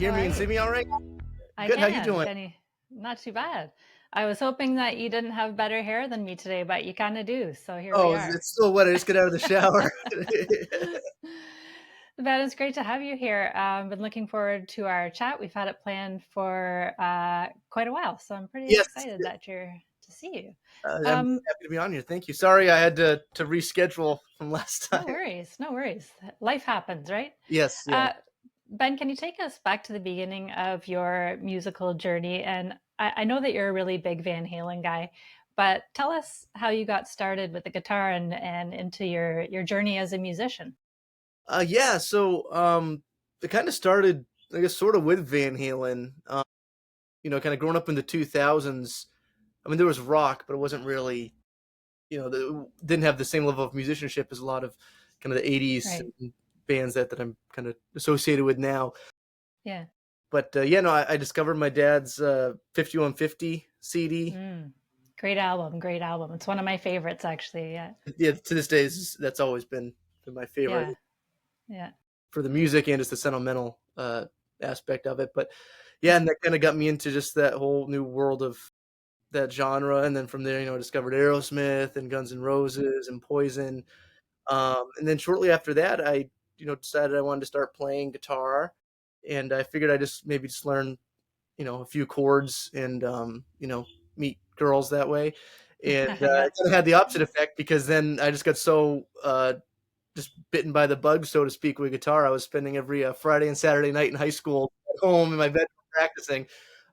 hear How me are and see you? me all right? I Good. How you can. doing? Can you? Not too bad. I was hoping that you didn't have better hair than me today, but you kind of do. So here we Oh, are. it's still wet. I just get out of the shower. Ben, it's great to have you here. Been looking forward to our chat. We've had it planned for quite a while, so I'm pretty Yes, excited that you're to see you. I'm Um, happy to be on here. Thank you. Sorry, I had to reschedule from last no time. worries, no worries. Life happens, right? Yes, yeah. Uh, Ben, can you take us back to the beginning of your musical journey? And I know that you're a really big Van Halen guy, but tell us how you got started with the guitar and into your journey as a musician. Yeah. It kind of started, I guess, sort of with Van Halen. Kind of growing up in the 2000s. I mean, there was rock, but it wasn't really, didn't have the same level of musicianship as a lot of kind of the 80s Right. bands that I'm kind of associated with now. Yeah. But yeah, no, I discovered my dad's 5150 CD. Mm. Great album. Great album. It's one of my favorites, actually. Yeah. Yeah, to this day, that's always been my favorite Yeah. Yeah. for the music and just the sentimental aspect of it. But yeah, and that kind of got me into just that whole new world of that genre. And then from there, I discovered Aerosmith and Guns N' Roses and Poison. And then shortly after that, I decided I wanted to start playing guitar, and I figured I just maybe just learn a few chords and meet girls that way. And Yeah. it kind of had the opposite effect because then I just got so just bitten by the bug, so to speak, with guitar. I was spending every Friday and Saturday night in high school at home in my bedroom practicing.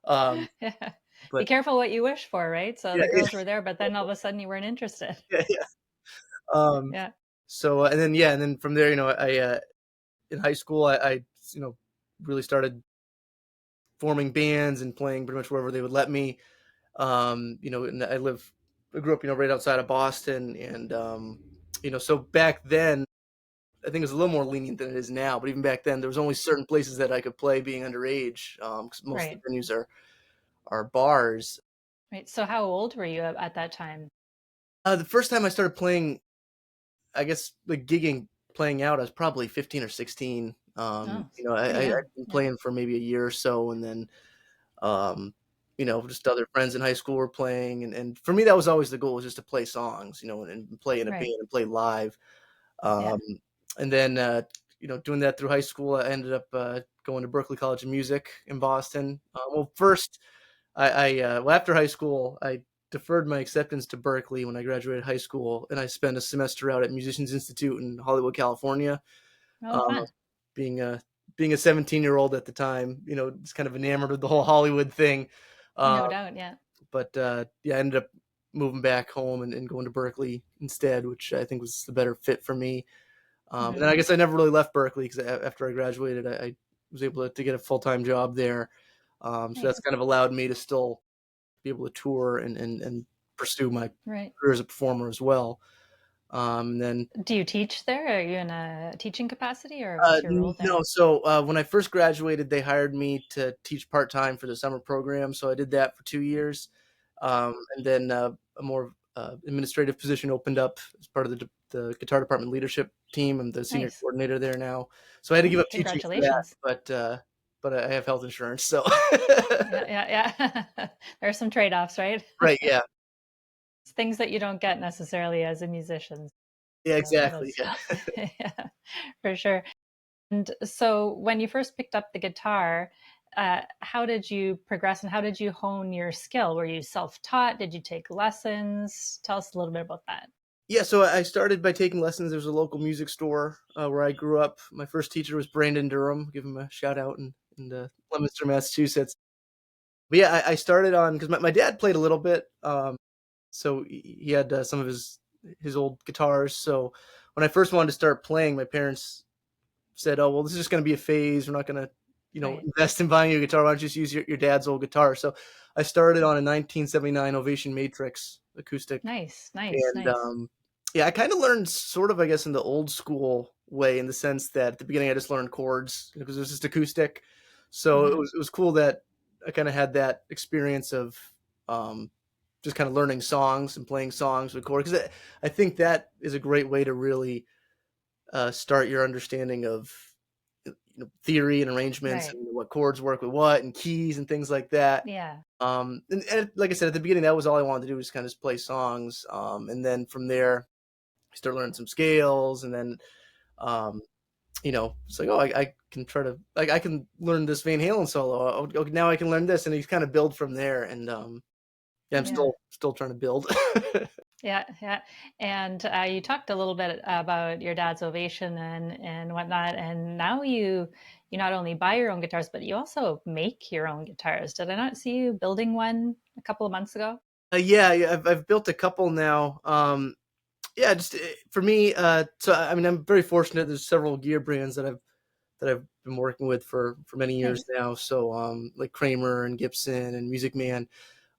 Um, Yeah. Be but careful what you wish for, right? So yeah, the yeah, girls were there, but then all of a sudden you weren't interested. yeah, yeah. Um, Yeah. and then from there, I in high school, I really started forming bands and playing pretty much wherever they would let me. And I grew up, right outside of Boston, and so back then, I think it was a little more lenient than it is now. But even back then, there was only certain places that I could play being underage, because most of Right. the venues are bars. Right. So how old were you at that time? The first time I started playing, I guess, like gigging, playing out, I was probably 15 or 16. Oh, pretty I'd young. been Yeah. playing for maybe a year or so, and then um, just other friends in high school were playing, and for me, that was always the goal, was just to play songs, and play in a band Right. and play live. Yeah. Um, and then, doing that through high school, I ended up going to Berklee College of Music in Boston. Well, first, after high school, I deferred my acceptance to Berklee when I graduated high school, and I spent a semester out at Musicians Institute in Hollywood, California. Oh, Um, fun. being a 17-year-old at the time, just kind of enamored with the whole Hollywood thing. Um, No doubt. Yeah. but yeah, I ended up moving back home and going to Berklee instead, which I think was the better fit for me. And Hmm. then I guess I never really left Berklee because after I graduated, I was able to get a full-time job there. So that's Nice. kind of allowed me to still be able to tour and pursue my Right. career as a performer as well. And then Do you teach there? Are you in a teaching capacity, or what's your role no, there? so when I first graduated, they hired me to teach part-time for the summer program. So I did that for 2 years. And then a more administrative position opened up as part of the guitar department leadership team. I'm the senior Nice. coordinator there now. So I had to give Oh, up teaching for that, congratulations. but I have health insurance. So, Yeah. Yeah. Yeah. There are some trade-offs, right? right. Yeah. It's things that you don't get necessarily as a musician. Yeah, So that exactly. is, Yeah. yeah, for sure. And so when you first picked up the guitar, how did you progress and how did you hone your skill? Were you self-taught? Did you take lessons? Tell us a little bit about that. Yeah, so I started by taking lessons. There was a local music store where I grew up. My first teacher was Brandon Durham. Give him a shout out in Leominster, Massachusetts. But yeah, I started on because my dad played a little bit. So he had some of his old guitars. So when I first wanted to start playing, my parents said, "Oh, well, this is just going to be a phase. We're not going to, Right. invest in buying you a guitar. Why don't you just use your dad's old guitar?" So I started on a 1979 Ovation Matrix acoustic, Nice, nice, and nice. yeah, I kind of learned sort of, I guess, in the old school way, in the sense that at the beginning I just learned chords because it was just acoustic. So it Hmm. was cool that I kind of had that experience of um, just kind of learning songs and playing songs with chords, because I think that is a great way to really start your understanding of theory and arrangements Right. and what chords work with what and keys and things like that. Yeah. And like I said at the beginning, that was all I wanted to do was kind of just play songs. And then from there, I started learning some scales, and then um, it's like, oh, I can try to like I can learn this Van Halen solo. Oh, now I can learn this, and you kind of build from there. And yeah, I'm Yeah. still trying to build. Yeah, yeah. And you talked a little bit about your dad's ovation and whatnot, and now you not only buy your own guitars, but you also make your own guitars. Did I not see you building one a couple of months ago? Yeah, I've built a couple now. Yeah, just for me. So I mean, I'm very fortunate. There's several gear brands that I've been working with for many years Nice. now. So like Kramer and Gibson and Music Man.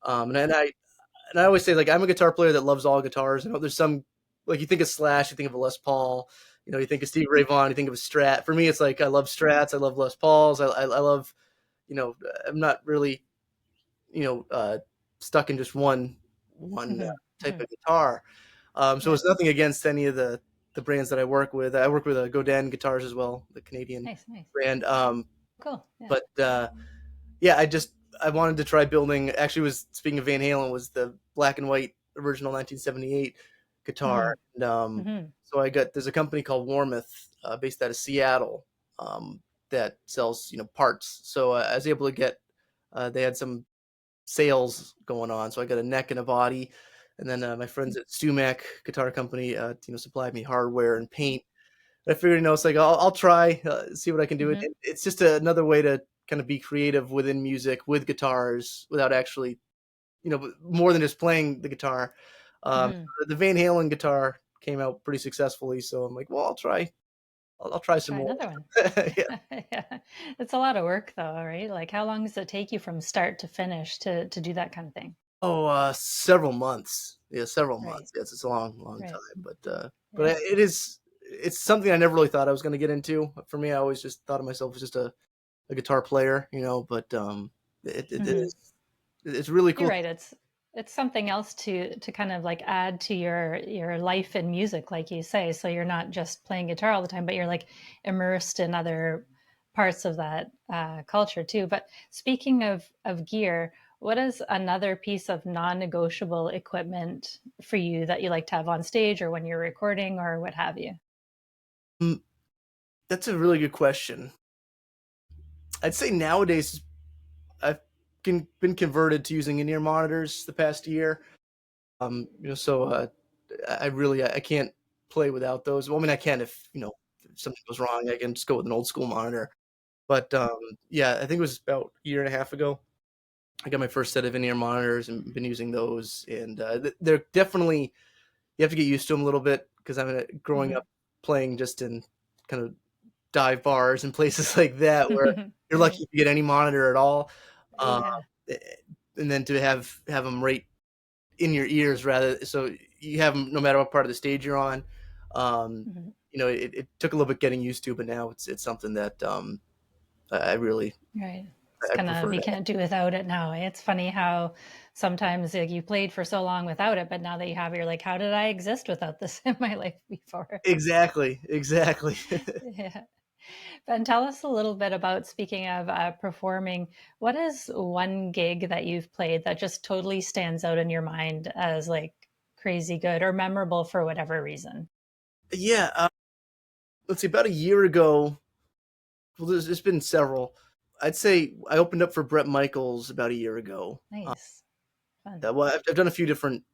And I always say, like, I'm a guitar player that loves all guitars. I know there's some, like, you think of Slash, you think of a Les Paul, you think of Steve Ray Vaughan, you think of a Strat. For me, it's like I love Strats, I love Les Pauls, I love, I'm not really, you know, uh, stuck in just one Hmm. type Hmm. of guitar. So Yeah. it's nothing against any of the brands that I work with. I work with Godin guitars as well, the Canadian Nice, nice. brand. Cool. Yeah. But yeah, I wanted to try building. Actually, was speaking of Van Halen, was the black and white original 1978 guitar, Hmm. and Hmm. so there's a company called Warmouth, based out of Seattle, that sells parts. So I was able to get. They had some sales going on, so I got a neck and a body, and then my friends at Sumac Guitar Company, supplied me hardware and paint. I figured, it's like I'll try, see what I can do. Hmm. It's just another way to kind of be creative within music with guitars without actually, more than just playing the guitar. Hmm. The Van Halen guitar came out pretty successfully, so I'm like, well, I'll try. I'll try some Try more. another one. Yeah. Yeah. It's a lot of work though, right? Like how long does it take you from start to finish to do that kind of thing? Oh, several months. Yeah, several Right. months. Yes, it's a long, long Right. time, but Yeah. it is. It's something I never really thought I was going to get into. For me, I always just thought of myself as just a guitar player, But it Hmm. is it's really You're cool. right. It's something else to kind of like add to your life in music, like you say. So you're not just playing guitar all the time, but you're like immersed in other parts of that culture too. But speaking of gear, what is another piece of non-negotiable equipment for you that you like to have on stage or when you're recording or what have you? Mm, That's a really good question. I'd say nowadays I've been converted to using in-ear monitors the past year. So I can't play without those. Well, I mean, I can if something goes wrong, I can just go with an old school monitor. But yeah, I think it was about a year and a half ago. I got my first set of in-ear monitors and been using those, and they're definitely, you have to get used to them a little bit because growing up Hmm. playing just in kind of dive bars and places like that where you're lucky Right. if you get any monitor at all. Uh, Yeah. eh, and then to have them right in your ears, rather, so you have them no matter what part of the stage you're on. Um, Hmm. it took a little bit getting used to, but now it's something that I really Right. It's I kind of, prefer you to can't do without it now. It's funny how sometimes like, you played for so long without it, but now that you have it, you're like, how did I exist without this in my life before? exactly. Yeah. Ben, tell us a little bit about, speaking of performing, what is one gig that you've played that just totally stands out in your mind as like crazy good or memorable for whatever reason? Yeah, let's see. About a year ago, well, there's been several. I'd say I opened up for Bret Michaels about a year ago. Nice. Fun. Well, I've done a few different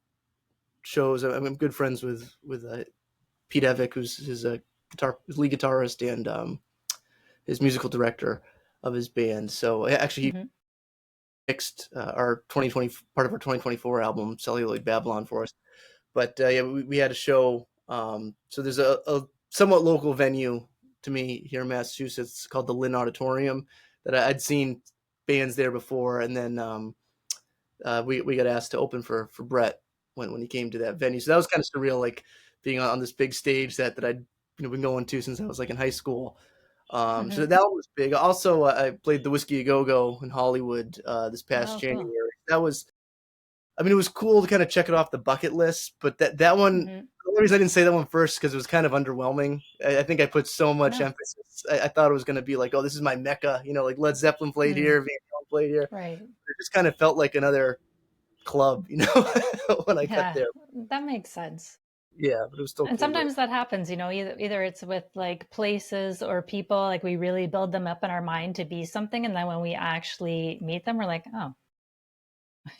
shows. I'm good friends with Pete Evick, who's his lead guitarist and his musical director of his band. So actually, he Hmm. mixed our 2020 part of our 2024 album, Celluloid Babylon, for us. But yeah, we had a show. So there's a somewhat local venue to me here in Massachusetts called the Lynn Auditorium that I'd seen bands there before, and then we got asked to open for Brett when he came to that venue. So that was kind of surreal, like being on this big stage that I'd been going to since I was like in high school. So Hmm. that was big. Also, I played the Whiskey A Go Go in Hollywood this past Oh, January. cool. That was, I mean, it was cool to kind of check it off the bucket list, but that one, Hmm. the only reason I didn't say that one first because it was kind of underwhelming. I think I put so much No. emphasis I thought it was gonna be like, oh, this is my mecca, like Led Zeppelin played Mm, here, Van Halen played here. right. It just kind of felt like another club, when I got Yeah, there. that makes sense. Yeah, but it was still And cool to. sometimes that happens, either it's with like places or people, like we really build them up in our mind to be something, and then when we actually meet them, we're like, oh,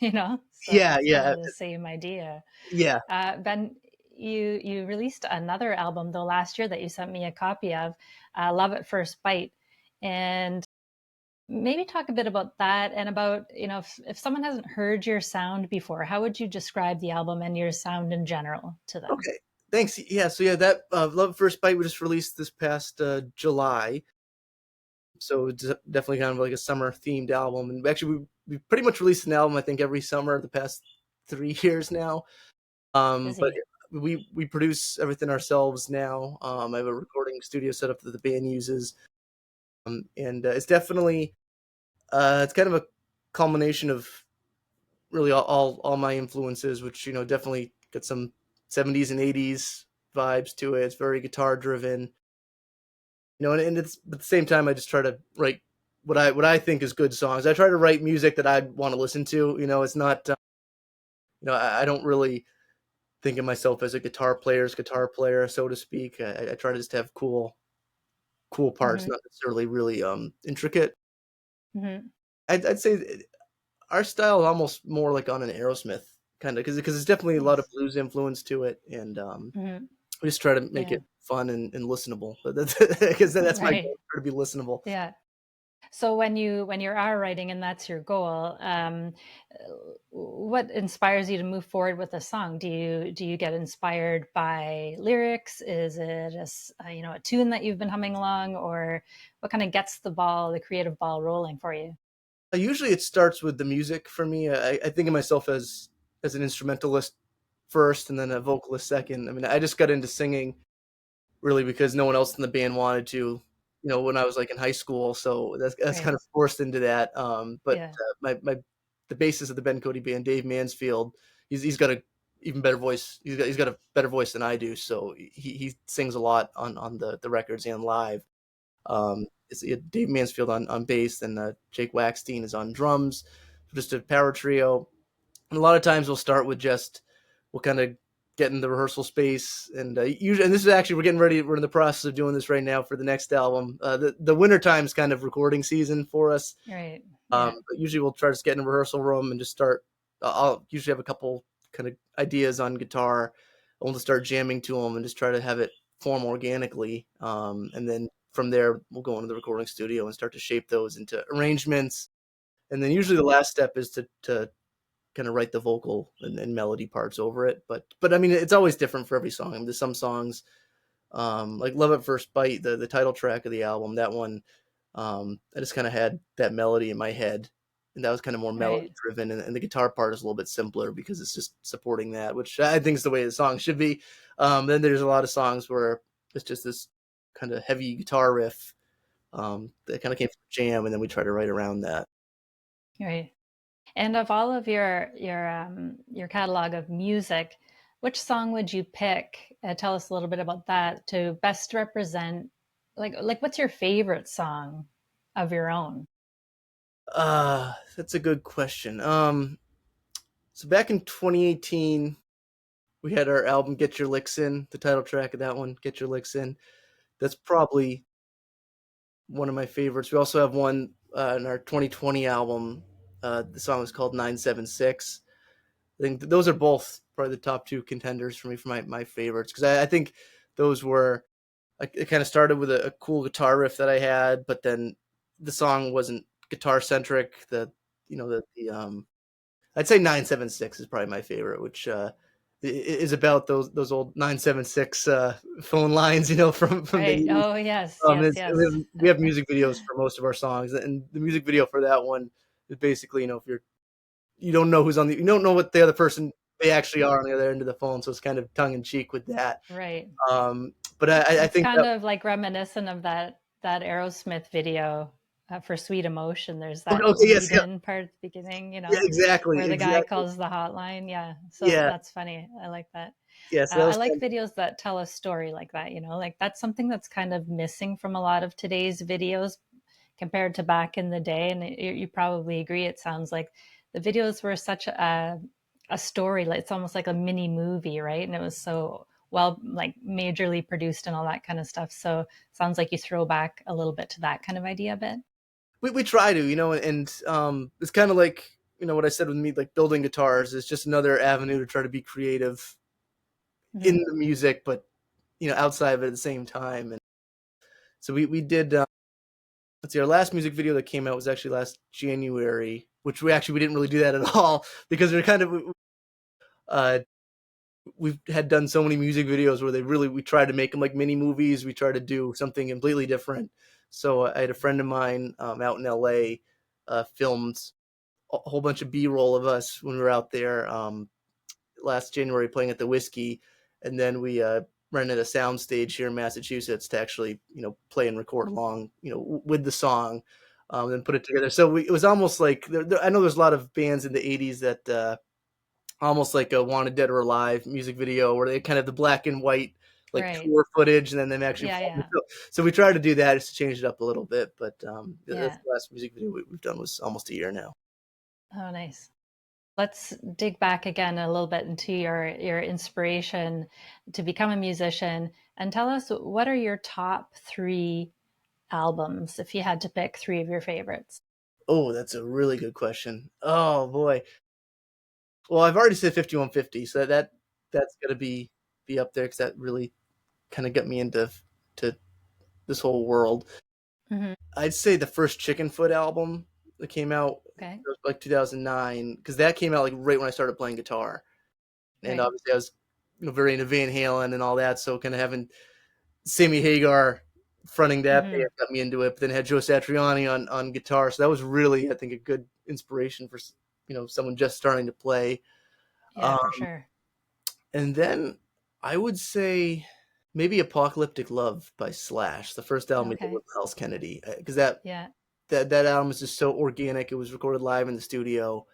So Yeah, it's kind yeah, of the same idea. yeah. Ben, you released another album though last year that you sent me a copy of, Love at First Bite, and maybe talk a bit about that and about if someone hasn't heard your sound before, how would you describe the album and your sound in general to them? Okay, thanks. Yeah, so yeah, that Love at First Bite we just released this past July, so it's definitely kind of like a summer themed album. And actually, we pretty much released an album I think every summer the past 3 years now. But Busy. we produce everything ourselves now. I have a recording studio set up that the band uses, and it's definitely it's kind of a culmination of really all my influences, which definitely got some 70s and 80s vibes to it. It's very guitar driven, and it's at the same time I just try to write what I think is good songs. I try to write music that I want to listen to. It's not I don't really think of myself as a guitar player, so to speak. I try to just have cool parts, Hmm. not necessarily really intricate. Hmm. I'd say our style is almost more like on an Aerosmith kind of because it's definitely a lot of Nice. blues influence to it, and Hmm. we just try to make Yeah. it fun and listenable. But that's because that's my Right. goal, try to be listenable. Yeah. So when you are writing and that's your goal, what inspires you to move forward with a song? Do you get inspired by lyrics? Is it a tune that you've been humming along, or what kind of gets the creative ball rolling for you? Usually, it starts with the music for me. I think of myself as an instrumentalist first, and then a vocalist second. I mean, I just got into singing really because no one else in the band wanted to, when I was like in high school. So that's kind Right. of forced into that. But Yeah. my the bassist of the Ben Cote band, Dave Mansfield, he's got a even better voice. He's got a better voice than I do. So he sings a lot on the records and live. It's Dave Mansfield on bass, and Jake Waxstein is on drums. Just a power trio. And a lot of times we'll kind of get in the rehearsal space, and usually, and this is actually we're in the process of doing this right now for the next album. The winter time's kind of recording season for us. Right. Yeah. But usually we'll try to just get in a rehearsal room and just start. I'll usually have a couple kind of ideas on guitar. I want to start jamming to them and just try to have it form organically. And then from there, we'll go into the recording studio and start to shape those into arrangements. And then usually the last step is to kind of write the vocal and melody parts over it. But I mean, it's always different for every song. I mean, there's some songs like Love at First Bite, the title track of the album, that one, I just kind of had that melody in my head, and that was kind of more melody Right. driven, and the guitar part is a little bit simpler because it's just supporting that, which I think is the way the song should be. Then there's a lot of songs where it's just this kind of heavy guitar riff that kind of came from the jam, and then we try to write around that. Right. And of all of your catalog of music, which song would you pick? Tell us a little bit about that to best represent, like what's your favorite song of your own? That's a good question. So back in 2018, we had our album "Get Your Licks In," the title track of that one, "Get Your Licks In." That's probably one of my favorites. We also have one in our 2020 album. The song is called 976. I think those are both probably the top two contenders for me for my favorites because I think those were it kind of started with a cool guitar riff that I had, but then the song wasn't guitar centric. The I'd say 976 is probably my favorite, which is about those old 976 phone lines, from the Right. 80s. Oh, yes, yes, We yes. we have music videos for most of our songs, and the music video for that one is basically, if you don't know you don't know what the other person they actually are on the other end of the phone, so it's kind of tongue in cheek with that. Right. But I It's think kind that of like reminiscent of that Aerosmith video for Sweet Emotion. There's okay, that okay, yes, lead yeah, in part at the beginning, yeah, exactly, where the guy exactly, calls the hotline. Yeah. So yeah. that's funny. I like that. Yeah, so that I was like fun. videos that tell a story like that, you know, like that's something that's kind of missing from a lot of today's videos compared to back in the day. And you probably agree, it sounds like the videos were such a story, like it's almost like a mini movie, right? And it was so well, like majorly produced and all that kind of stuff. So sounds like you throw back a little bit to that kind of idea a bit. We try to, and it's kind of like, what I said with me, like building guitars is just another avenue to try to be creative in Hmm. the music, but outside of it at the same time. And so we did. Let's see, our last music video that came out was actually last January, which we didn't really do that at all because we're kind of uh, we've had done so many music videos where we tried to make them like mini movies. We tried to do something completely different. So I had a friend of mine out in LA filmed a whole bunch of B-roll of us when we were out there last January playing at the Whiskey, and then we rented a sound stage here in Massachusetts to actually play and record along with the song, and put it together. So it was almost like I know there's a lot of bands in the '80s that almost like a Wanted Dead or Alive music video where they kind of the black and white like Right. tour footage and then them actually Yeah, performing. yeah, So we tried to do that just to change it up a little bit, but that's yeah. the last music video we've done was almost a year now. Oh, nice. Let's dig back again a little bit into your inspiration to become a musician and tell us what are your top three albums if you had to pick three of your favorites. Oh, that's a really good question. Oh boy. Well, I've already said 5150, so that's gonna be up there because that really kind of got me into to this whole world. Hmm. I'd say the first Chicken Foot album that came out Okay. was like 2009 because that came out like right when I started playing guitar, and Right. obviously I was very into Van Halen and all that, so kind of having Sammy Hagar fronting that band Hmm. got me into it. But then had Joe Satriani on guitar, so that was really I think a good inspiration for someone just starting to play. Yeah, Um, for sure. and then I would say maybe Apocalyptic Love by Slash, the first album we did Okay. with Miles Kennedy, because that Yeah. that album is just so organic. It was recorded live in the studio,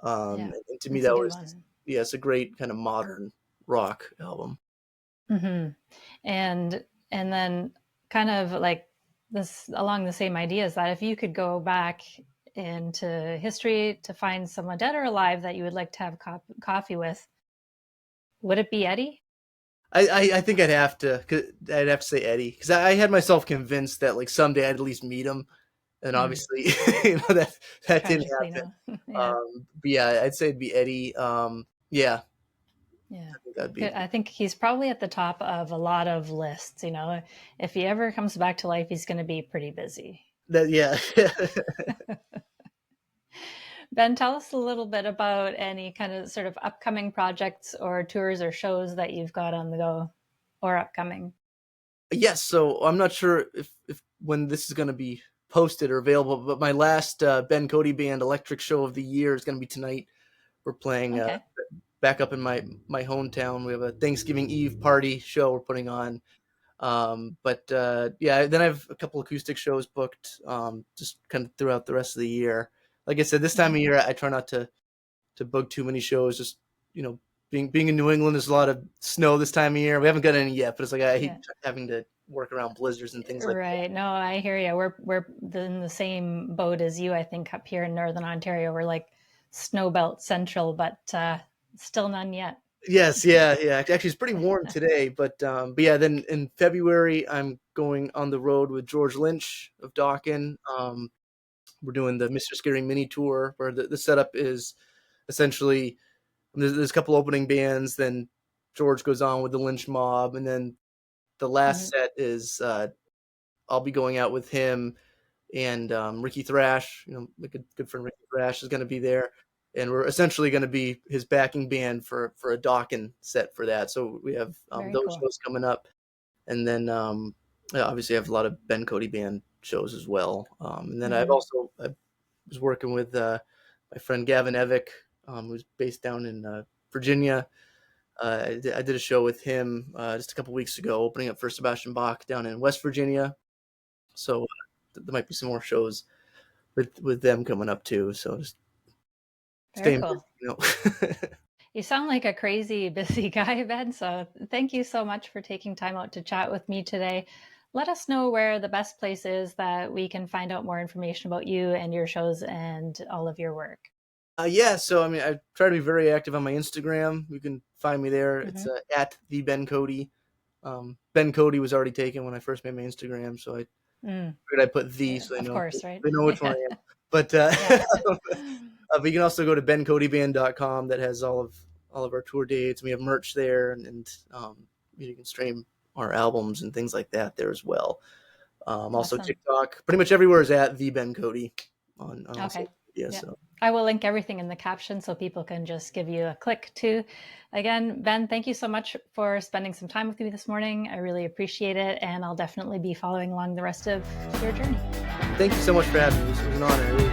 Yeah. and to me It's a that good was just, one. yeah, it's a great kind of modern rock album. Hmm. And then kind of like this along the same idea is that if you could go back into history to find someone dead or alive that you would like to have coffee with, would it be Eddie? I think I'd have to say Eddie because I had myself convinced that like someday I'd at least meet him, and Mm, obviously that didn't tragically, happen. no. Yeah, But yeah, I'd say it'd be Eddie. Yeah, yeah. I think that'd be Good. I think he's probably at the top of a lot of lists. You know, if he ever comes back to life, he's going to be pretty busy. that. Yeah. Ben, tell us a little bit about any kind of sort of upcoming projects or tours or shows that you've got on the go or upcoming. Yes, so I'm not sure if when this is going to be posted or available, but my last Ben Cote band Electric Show of the Year is going to be tonight. We're playing Okay. back up in my hometown. We have a Thanksgiving Eve party show we're putting on. But yeah, then I have a couple acoustic shows booked just kind of throughout the rest of the year. Like I said, this time Hmm. of year I try not to book too many shows. Just you know, being in New England, there's a lot of snow this time of year. We haven't got any yet, but it's like I hate Yeah. having to work around blizzards and things like that. Right. No, I hear you. We're in the same boat as you. I think up here in Northern Ontario, we're like snowbelt central, but still none yet. Yes, yeah, yeah. Actually, it's pretty warm today, but yeah. Then in February, I'm going on the road with George Lynch of Dawkin. We're doing the Mr. Scary mini tour, where the setup is essentially there's a couple opening bands, then George goes on with the Lynch Mob, and then the last Hmm. set is I'll be going out with him and Ricky Thrash. A good friend Ricky Thrash is going to be there, and we're essentially going to be his backing band for a Dawkins set for that. So we have Very those cool. shows coming up, and then obviously I have a lot of Ben Cote band shows as well. And then Hmm. I was working with my friend Gavin Evick, who's based down in Virginia. I did a show with him just a couple weeks ago, opening up for Sebastian Bach down in West Virginia. So there might be some more shows with them coming up too. So just Very staying cool. busy. You sound like a crazy busy guy, Ben. So thank you so much for taking time out to chat with me today. Let us know where the best place is that we can find out more information about you and your shows and all of your work. Yeah, so I mean, I try to be very active on my Instagram. You can find me there. It's Hmm. at the Ben Cote. Ben Cote was already taken when I first made my Instagram, so I Mm, figured I put the yeah, so of course, right? they know which one I am. But Yeah. but you can also go to bencoteband.com that has all of our tour dates. We have merch there, and you can stream our albums and things like that there as well. Also Awesome. TikTok, pretty much everywhere is at the Ben Cote on all Okay. social media. Yeah. So I will link everything in the caption so people can just give you a click too. Again, Ben, thank you so much for spending some time with me this morning. I really appreciate it. And I'll definitely be following along the rest of your journey. thank you so much for having me. It was an honor. I really